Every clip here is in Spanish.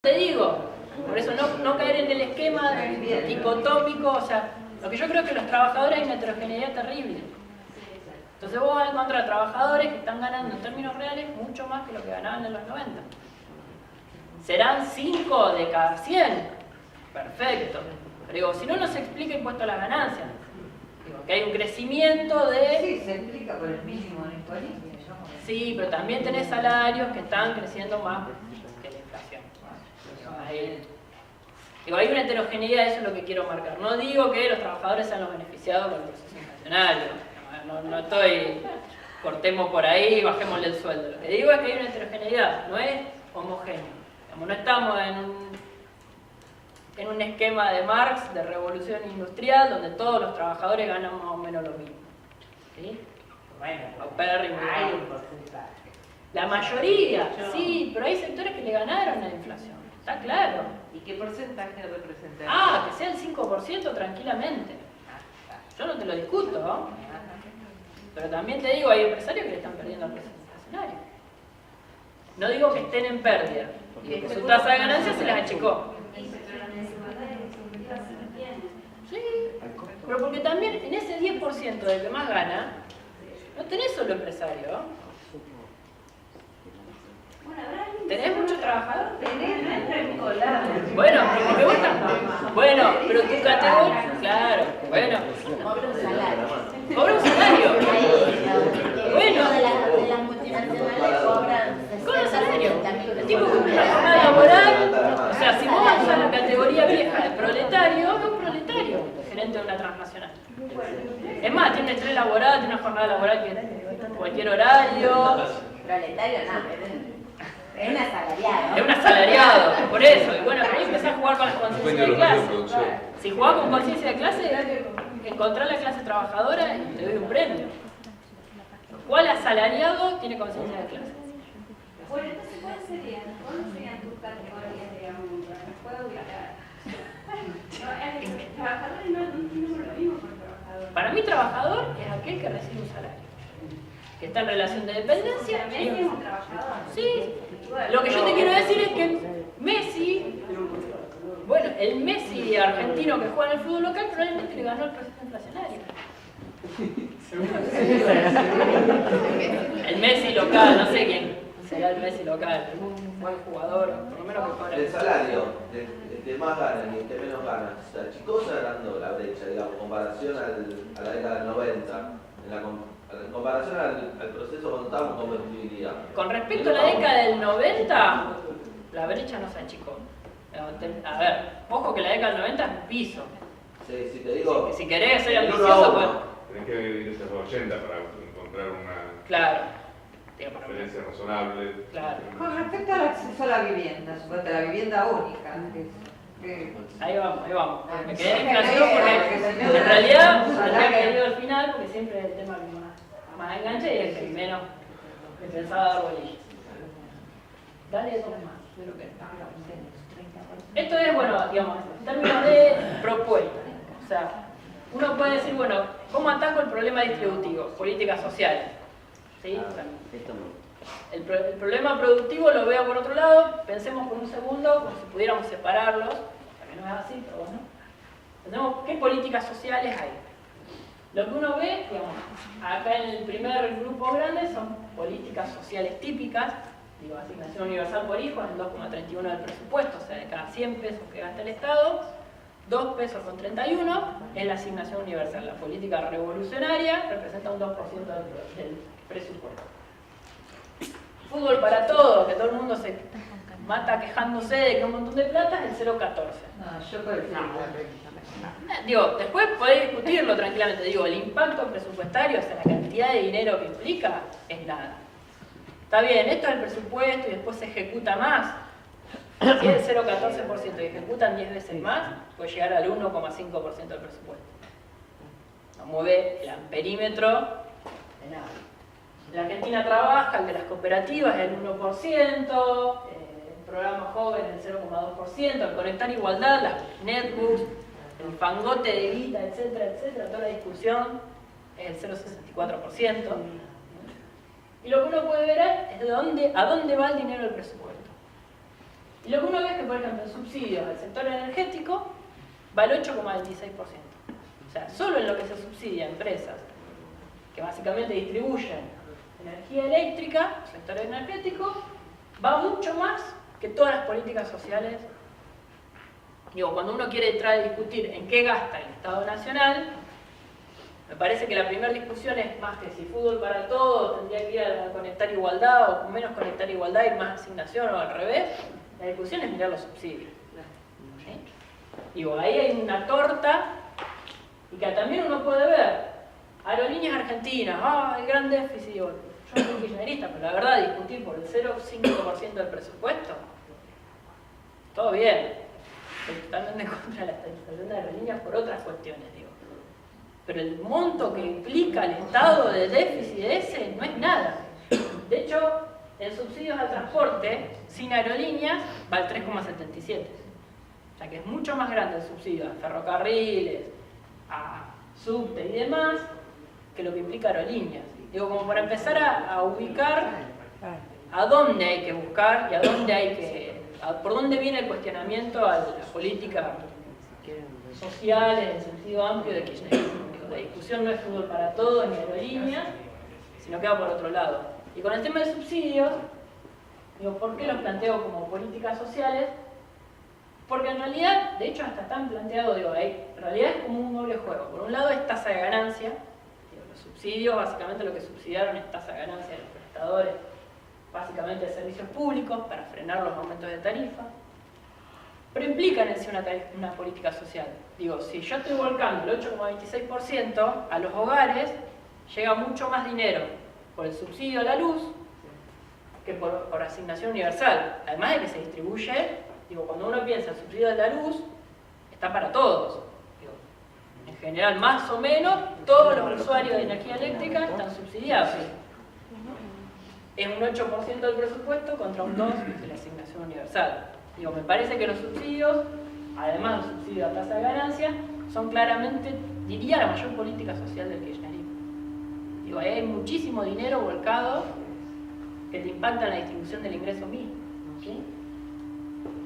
Te digo, por eso no caer en el esquema dicotómico, o sea, lo que yo creo es que los trabajadores hay una heterogeneidad terrible. Entonces vos vas a encontrar trabajadores que están ganando en términos reales mucho más que lo que ganaban en los 90. ¿Serán 5 de cada 100? Perfecto. Pero digo, si no, no se explica impuesto a las ganancias. Digo, que hay un crecimiento de... Sí, se explica por el mínimo en ecualidad. Sí, pero también tenés salarios que están creciendo más que la inflación. Digo, hay una heterogeneidad, eso es lo que quiero marcar. No digo que los trabajadores sean los beneficiados por el proceso inflacionario. No estoy, cortemos por ahí y bajémosle el sueldo. Lo que digo es que hay una heterogeneidad, no es homogéneo. No estamos en un esquema de Marx, de revolución industrial, donde todos los trabajadores ganan más o menos lo mismo. ¿Sí? Bueno, hay un porcentaje. La mayoría, sí, pero hay sectores que le ganaron a la inflación. Está claro. ¿Y qué porcentaje representa? Que sea el 5% tranquilamente. Yo no te lo discuto, ¿no? Pero también te digo, hay empresarios que le están perdiendo al proceso inflacionario. No digo que estén en pérdida, porque su tasa de ganancia se les achicó. Sí, pero porque también en ese 10% del que más gana, no tenés solo empresario. ¿Tenés muchos trabajadores? Bueno, pero porque vos estás... Bueno, pero tu categoría... Claro, bueno. Cobra un salario. Cobra un salario. Bueno. De las multinacionales cobran salario. El tipo cumple una jornada laboral. O sea, si vos vas a la categoría vieja de proletario, es un proletario, gerente de una transnacional. Es más, tiene estrés laboral, tiene una jornada laboral que cualquier horario. Proletario, no. Es un asalariado. Es un asalariado, por eso. Y bueno, ahí empezás a jugar con las conciencias de clase. Si jugás con conciencia de clase, encontrás la clase trabajadora y te doy un premio. ¿Cuál asalariado tiene conciencia de clase? Bueno, entonces, ¿cuáles serían tus categorías, digamos? ¿Puedo ubicar? Trabajadores no entiendo lo mismo por trabajador. Para mí, trabajador es aquel que recibe un salario, que está en relación de dependencia. Messi es un trabajador. Sí. Lo que yo te quiero decir es que Messi, bueno, el Messi argentino que juega en el fútbol local probablemente le ganó el proceso inflacionario. El Messi local, no sé quién será el Messi local, un buen jugador, por lo menos que cobra. El salario, el que más gana y el que menos gana, se achicó cerrando la brecha, digamos, en comparación a la década del 90, en comparación al proceso cuando estábamos con competitividad. Con respecto a la década del 90, la brecha no se achicó. A ver, ojo que la década del 90 es un piso. Sí, si te digo... Si querés ser ambicioso, pues... Tenés que vivir esos 80 para encontrar una Claro. diferencia razonable. Claro. Con respecto al acceso a la vivienda, suponete la vivienda única. Ahí vamos. Me quedé en inflación porque en realidad tendría que ir al final porque siempre es el tema que más engancha y el que menos me pensaba dar bolillas. Dale dos más. Esto es, bueno, digamos, en términos de propuesta. O sea, uno puede decir, bueno, ¿cómo ataco el problema distributivo? Políticas sociales. ¿Sí? O sea, el problema productivo lo veo por otro lado. Pensemos por un segundo como si pudiéramos separarlos, que no es así, pero bueno. Tenemos qué políticas sociales hay. Lo que uno ve, digamos, acá en el primer grupo grande son políticas sociales típicas. Digo, asignación universal por hijo es el 2,31 del presupuesto, o sea, de cada 100 pesos que gasta el Estado, 2 pesos con 31 es la asignación universal. La política revolucionaria representa un 2% del presupuesto. Fútbol para todos, que todo el mundo se mata quejándose de que un montón de plata, es el 0,14. No, yo prefiero. Digo, después podés discutirlo tranquilamente. Digo, el impacto presupuestario, o sea, la cantidad de dinero que implica, es nada. Está bien, esto es el presupuesto y después se ejecuta más. Si es el 0,14% y ejecutan 10 veces más, puede llegar al 1,5% del presupuesto. No mueve el amperímetro de nada. La Argentina trabaja, el de las cooperativas es el 1%, el programa joven el 0,2%, el conectar igualdad, las netbooks, el fangote de guita, etcétera, toda la discusión es el 0,64%. Y lo que uno puede ver es a dónde va el dinero del presupuesto. Y lo que uno ve es que, por ejemplo, el subsidio al sector energético va al 8,26%. O sea, solo en lo que se subsidia a empresas que básicamente distribuyen energía eléctrica, el sector energético, va mucho más que todas las políticas sociales. Digo, cuando uno quiere entrar a discutir en qué gasta el Estado Nacional, me parece que la primera discusión es más que si fútbol para todos tendría que ir a conectar igualdad o menos conectar igualdad y más asignación o al revés. La discusión es mirar los subsidios. ¿Sí? Digo, ahí hay una torta y que también uno puede ver. Aerolíneas Argentinas, el gran déficit. Digo, yo soy kirchnerista, pero la verdad discutir por el 0,5% del presupuesto, todo bien. Estoy totalmente en contra de la estatización de aerolíneas por otras cuestiones, digo. Pero el monto que implica el estado de déficit ese no es nada. De hecho, en subsidios al transporte, sin aerolíneas, va al 3,77. O sea que es mucho más grande el subsidio a ferrocarriles, a subte y demás, que lo que implica aerolíneas. Digo, como para empezar a ubicar a dónde hay que buscar y a dónde hay que... por dónde viene el cuestionamiento a la política social en el sentido amplio de kirchnerismo. La discusión no es fútbol para todos ni aerolíneas, sino que va por otro lado. Y con el tema de subsidios, digo, ¿por qué los planteo como políticas sociales? Porque en realidad, de hecho hasta están planteados, digo, en realidad es como un doble juego. Por un lado es tasa de ganancia, digo, los subsidios, básicamente lo que subsidiaron es tasa de ganancia de los prestadores, básicamente de servicios públicos, para frenar los aumentos de tarifa. Pero implican en sí una política social. Digo, si yo estoy volcando el 8,26% a los hogares, llega mucho más dinero por el subsidio a la luz que por asignación universal. Además de que se distribuye, digo, cuando uno piensa en el subsidio de la luz, está para todos. Digo, en general, más o menos, todos los usuarios de energía eléctrica están subsidiados. Es un 8% del presupuesto contra un 2% de la asignación universal. Digo, me parece que los subsidios, además del subsidio a tasa de ganancia, son claramente, diría, la mayor política social del kirchnerismo. Digo, ahí hay muchísimo dinero volcado que te impacta en la distribución del ingreso mismo. ¿Sí?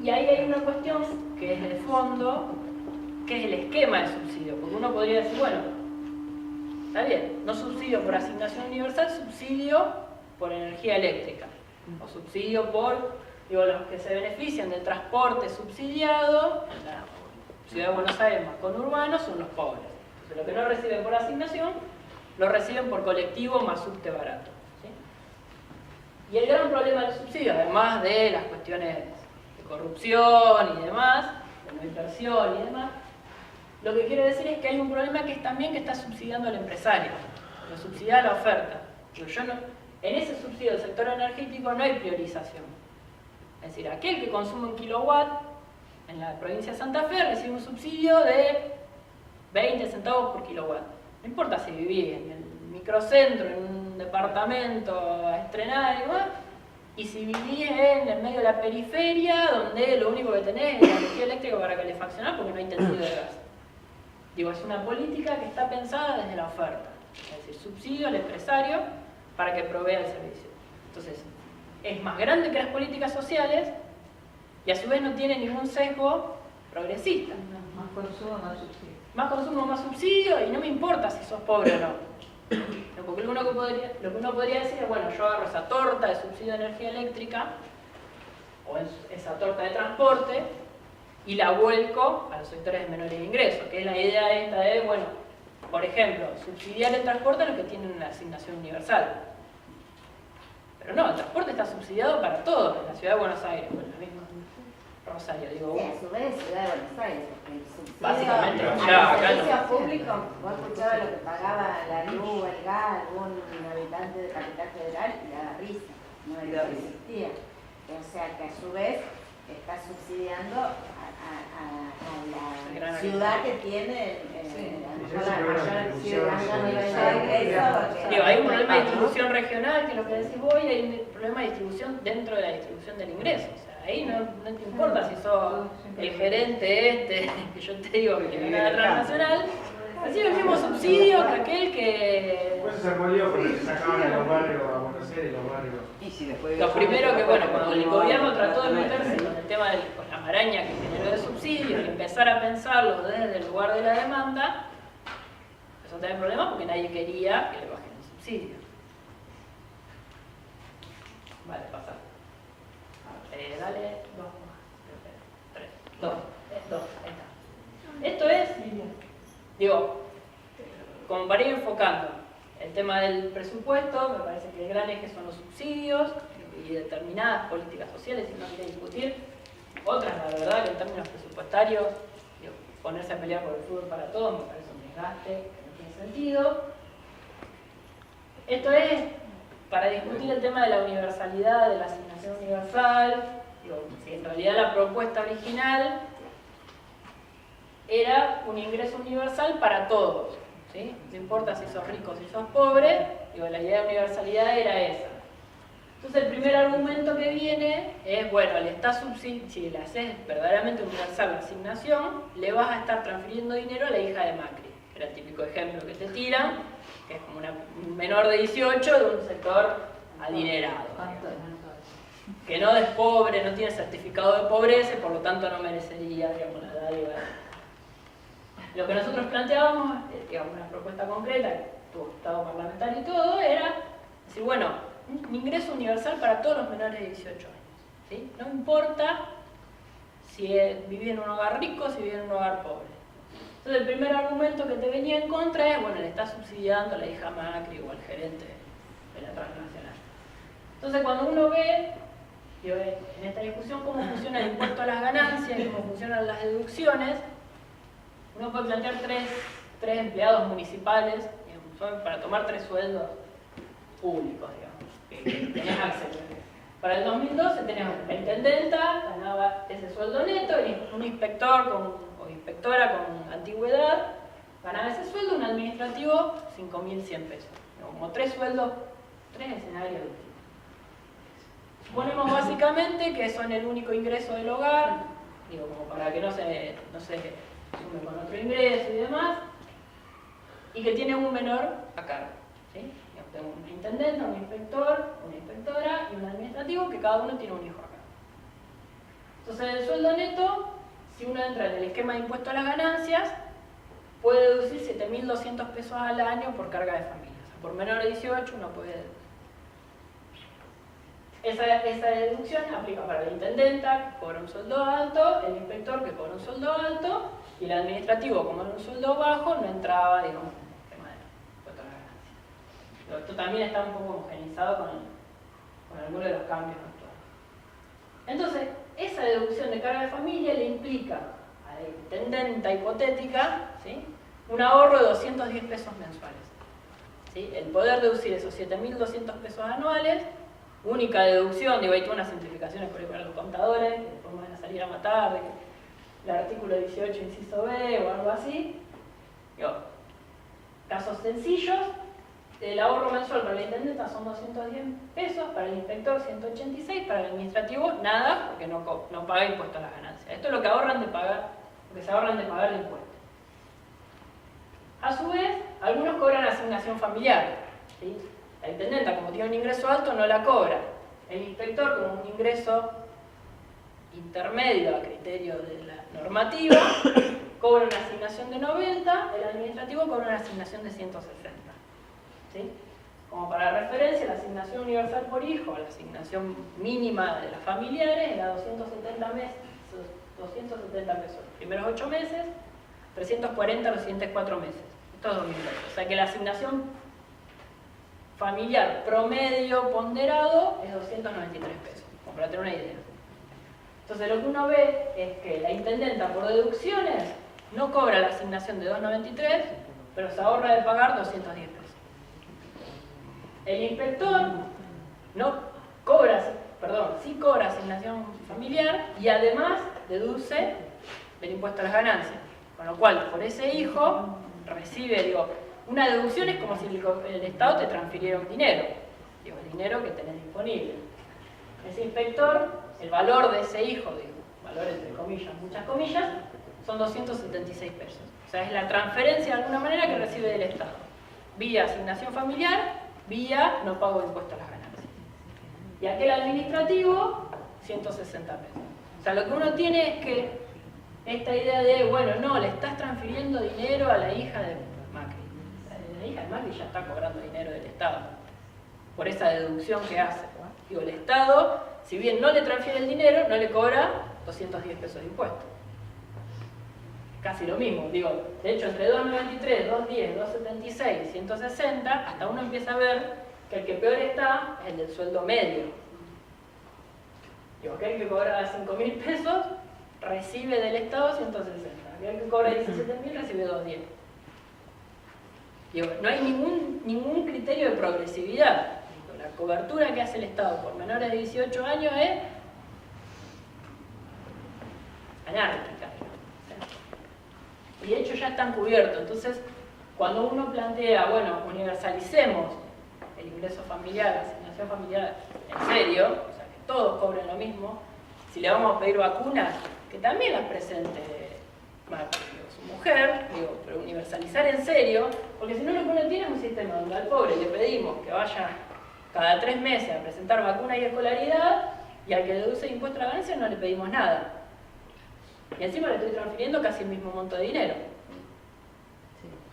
Y ahí hay una cuestión que es de fondo, que es el esquema de subsidio. Porque uno podría decir, bueno, está bien, no subsidio por asignación universal, subsidio por energía eléctrica. O subsidio por... Digo, los que se benefician del transporte subsidiado en la Ciudad de Buenos Aires más conurbano son los pobres. Entonces, lo que no reciben por asignación, lo reciben por colectivo más subte barato. ¿Sí? Y el gran problema del subsidio, además de las cuestiones de corrupción y demás, de no inversión y demás, lo que quiero decir es que hay un problema que es también que está subsidiando al empresario, lo subsidia la oferta. Digo, en ese subsidio del sector energético no hay priorización. Es decir, aquel que consume 1 kilowatt en la provincia de Santa Fe recibe un subsidio de 20 centavos por kilowatt. No importa si vivís en el microcentro, en un departamento a estrenar y demás, y si vivís en el medio de la periferia, donde lo único que tenés es la energía eléctrica para calefaccionar porque no hay tendido de gas. Digo, es una política que está pensada desde la oferta. Es decir, subsidio al empresario para que provea el servicio. Entonces, es más grande que las políticas sociales y a su vez no tiene ningún sesgo progresista. Más consumo, más subsidio. Más consumo, más subsidio y no me importa si sos pobre o no. Porque lo que uno podría decir es, bueno, yo agarro esa torta de subsidio de energía eléctrica o esa torta de transporte y la vuelco a los sectores de menores ingresos, que es la idea esta de, bueno, por ejemplo, subsidiar el transporte a los que tienen una asignación universal. Pero no, el transporte está subsidiado para todos en la Ciudad de Buenos Aires, bueno, la misma Rosario, digo. Sí, a su vez Ciudad de Buenos Aires, porque el subsidio Básicamente, a ya, los acá servicios no. públicos, vos escuchabas lo que pagaba la luz, el gas, algún habitante de Capital Federal y le daba risa, no era lo que existía. O sea que a su vez está subsidiando a la ciudad que tiene la mayor ciudad de ingresos. Digo, hay un problema de distribución regional, que es lo que decís vos, y hay un problema de distribución dentro de la distribución del ingreso. O sea, ahí no te importa si sos el gerente que yo te digo que viene de la transnacional, recibe el mismo subsidio que aquel que... Pues se armó lío porque se sacaban a los barrios a Buenos hacer en los barrios? Y si después Lo primero que, bueno, cuando el gobierno trató de meterse con el tema con la maraña que generó de subsidios y empezar a pensarlo desde el lugar de la demanda, empezó a tener problemas porque nadie quería que le bajen el subsidio. Vale, pasa. Dale, dos más. Tres. Dos. Ahí está. Esto es, digo, como para ir enfocando el tema del presupuesto, me parece que el gran eje son los subsidios y determinadas políticas sociales, y no hay que discutir. Otras, la verdad, que en términos presupuestarios, digo, ponerse a pelear por el fútbol para todos me parece un desgaste que no tiene sentido. Esto es para discutir el tema de la universalidad, de la asignación universal. Digo, si en realidad la propuesta original era un ingreso universal para todos, ¿sí? No importa si sos rico o si sos pobre, digo, la idea de universalidad era esa. Entonces el primer argumento que viene es, bueno, le estás si le haces verdaderamente universal la asignación, le vas a estar transfiriendo dinero a la hija de Macri. Era el típico ejemplo que te tiran, que es como un menor de 18 de un sector adinerado, que no es pobre, no tiene certificado de pobreza y por lo tanto no merecería, digamos, la dádiva. Lo que nosotros planteábamos, digamos, una propuesta concreta, que tuvo estado parlamentario y todo, era decir, bueno, un ingreso universal para todos los menores de 18 años, ¿sí? No importa si vive en un hogar rico o si vive en un hogar pobre. Entonces el primer argumento que te venía en contra es, bueno, le estás subsidiando a la hija Macri o al gerente de la transnacional. Entonces cuando uno ve, digo, en esta discusión cómo funciona el impuesto a las ganancias y cómo funcionan las deducciones, uno puede plantear tres empleados municipales, digamos, para tomar 3 sueldos públicos, digamos, que tenés acceso. Para el 2012 teníamos la intendenta, ganaba ese sueldo neto, y un inspector o inspectora con antigüedad ganaba ese sueldo, un administrativo 5.100 pesos. Como 3 sueldos, 3 escenarios distintos. Suponemos básicamente que son el único ingreso del hogar, digo, como para que no se sume con otro ingreso y demás, y que tiene un menor a cargo, ¿sí? Tengo un intendente, un inspector, una inspectora y un administrativo, que cada uno tiene un hijo a cargo. Entonces el sueldo neto, si uno entra en el esquema de impuesto a las ganancias, puede deducir 7.200 pesos al año por carga de familia. O sea, por menor de 18 uno puede deducir. Esa deducción aplica para la intendenta, que cobra un sueldo alto, el inspector, que cobra un sueldo alto, y el administrativo, como era un sueldo bajo, no entraba, digamos, en el esquema de impuesto a las ganancias. Pero esto también está un poco homogenizado con algunos de los cambios actuales. Entonces, esa deducción de carga de familia le implica a la intendenta hipotética, ¿sí?, un ahorro de 210 pesos mensuales, ¿sí? El poder deducir esos 7.200 pesos anuales, única deducción, digo, hay todas unas simplificaciones por ahí para los contadores, que después van a salir a matar, de que el artículo 18 inciso B o algo así. Digo, casos sencillos, el ahorro mensual para la intendenta son 210 pesos, para el inspector 186, para el administrativo nada, porque no paga impuesto a las ganancias. Esto es lo que ahorran de pagar, porque se ahorran de pagar el impuesto. A su vez, algunos cobran asignación familiar, ¿sí? La intendenta, como tiene un ingreso alto, no la cobra. El inspector, como un ingreso intermedio a criterio de la normativa, cobra una asignación de 90, el administrativo cobra una asignación de 160. ¿Sí? Como para referencia, la asignación universal por hijo, la asignación mínima de las familiares, era 270 pesos los primeros 8 meses, 340 los siguientes 4 meses. Esto es 2.000 pesos. O sea que la asignación familiar promedio ponderado es 293 pesos, como para tener una idea. Entonces lo que uno ve es que la intendenta por deducciones no cobra la asignación de 293, pero se ahorra de pagar 210 pesos. El inspector sí cobra asignación familiar y además deduce del impuesto a las ganancias. Con lo cual, por ese hijo recibe, digo, una deducción es como si el Estado te transfiriera un dinero, digo, el dinero que tenés disponible. Ese inspector, el valor de ese hijo, digo, valor entre comillas, muchas comillas, son 276 pesos. O sea, es la transferencia de alguna manera que recibe del Estado. Vía asignación familiar, vía no pago de impuesto a las ganancias. y aquel administrativo 160 pesos. O sea, lo que uno tiene es que esta idea de, bueno, no, le estás transfiriendo dinero a la hija de Macri. La hija de Macri ya está cobrando dinero del Estado, por esa deducción que hace. Digo, el Estado, si bien no le transfiere el dinero, no le cobra 210 pesos de impuestos. Casi lo mismo, digo, de hecho entre 2.93, 2.10, 2.76, 160, hasta uno empieza a ver que el que peor está es el del sueldo medio. Digo, aquel que cobra 5.000 pesos recibe del Estado 160, aquel que cobra 17.000 recibe 2.10. Digo, no hay ningún criterio de progresividad. Digo, la cobertura que hace el Estado por menores de 18 años es anárquica. Y de hecho ya están cubiertos. Entonces, cuando uno plantea, bueno, universalicemos el ingreso familiar, la asignación familiar en serio, o sea, que todos cobren lo mismo, si le vamos a pedir vacunas, que también las presente Macri, su mujer, digo, pero universalizar en serio, porque si no lo que uno tiene es un sistema donde al pobre le pedimos que vaya cada 3 meses a presentar vacunas y escolaridad, y al que deduce impuesto a la ganancia no le pedimos nada. Y encima le estoy transfiriendo casi el mismo monto de dinero.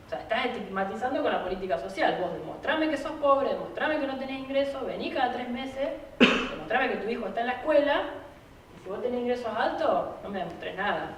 O sea, estás estigmatizando con la política social. Vos demostrame que sos pobre, demostrame que no tenés ingresos, vení cada 3 meses, demostrame que tu hijo está en la escuela, y si vos tenés ingresos altos, no me demostrés nada.